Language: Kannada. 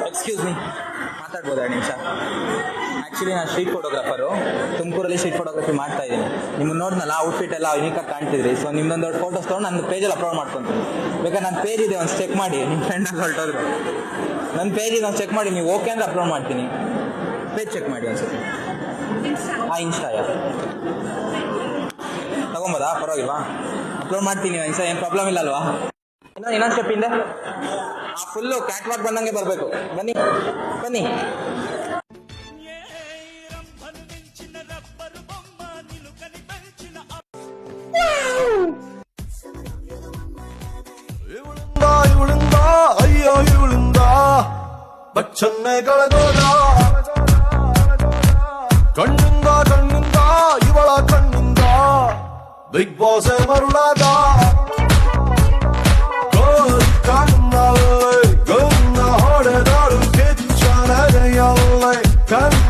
ಎಕ್ಸ್ಕ್ಯೂಸ್ ಮೀ, ಮಾತಾಡ್ಬೋದಾ 2 ನಿಮಿಷ? ಆ್ಯಕ್ಚುಲಿ ನಾನು ಸ್ಟ್ರೀಟ್ ಫೋಟೋಗ್ರಾಫರು, ತುಮಕೂರಲ್ಲಿ ಸ್ಟ್ರೀಟ್ ಫೋಟೋಗ್ರಫಿ ಮಾಡ್ತಾ ಇದ್ದೀನಿ. ನಿಮ್ಮನ್ನು ನೋಡಿದ್ನಲ್ಲ, ಔಟ್ಫಿಟ್ ಎಲ್ಲ ಯೂನಿಕಾಗಿ ಕಾಣ್ತಿದ್ರಿ. ಸೊ ನಿಮ್ದೊಂದು ದೊಡ್ಡ ಫೋಟೋಸ್ ತೊಗೊಂಡು ನನ್ನ ಪೇಜಲ್ಲಿ ಅಪ್ಲೋಡ್ ಮಾಡ್ಕೊತೀನಿ. ಬೇಕಾದ್ರೆ ನನ್ನ ಪೇಜ್ ಇದೆ, ಒಂದು ಚೆಕ್ ಮಾಡಿ. ನಿಮ್ಮ ಫ್ರೆಂಡಲ್ಲಿ ಹೊರಟೋದ್ರು, ನನ್ನ ಪೇಜ್ ಇದೆ, ಒಂದು ಚೆಕ್ ಮಾಡಿ. ನೀವು ಓಕೆ ಅಂದರೆ ಅಪ್ಲೋಡ್ ಮಾಡ್ತೀನಿ. ಪೇಜ್ ಚೆಕ್ ಮಾಡಿ ಒಂದ್ಸತಿ. ಇನ್ಸ್ಟಾ ತಗೊಂಬೋದಾ? ಪರವಾಗಿಲ್ವಾ? ಅಪ್ಲೋಡ್ ಮಾಡ್ತೀನಿ ಒಂದ್ಸ, ಏನು ಪ್ರಾಬ್ಲಮ್ ಇಲ್ಲ ಅಲ್ವಾ? ಇನ್ನೊಂದು ಸ್ಟೆಪ್ ಇಂದ ಫುಲ್ಲು ಕ್ಯಾಟ್ ವಾಕ್ ಬಂದಂಗೆ ಬರಬೇಕು. ಬನ್ನಿ ಬನ್ನಿ. ಅಯ್ಯೋ ಇವಳಿಂದ ಬಚ್ಚನ್ನೆ ಕಳೆದೋದ, ಕಣ್ಣಿಂದ ಇವಳ ಕಣ್ಣಿಂದ ಬಿಗ್ ಬಾಸ್ ಮರುಳಾದ. ಕಣ್ಣಲ್ಲಿ ಗನ್ನ ಹೊಡೆದಾಳು ಕಿಚ್ಚನಗೆಯಲ್ಲೇ ಕಣ್ಣ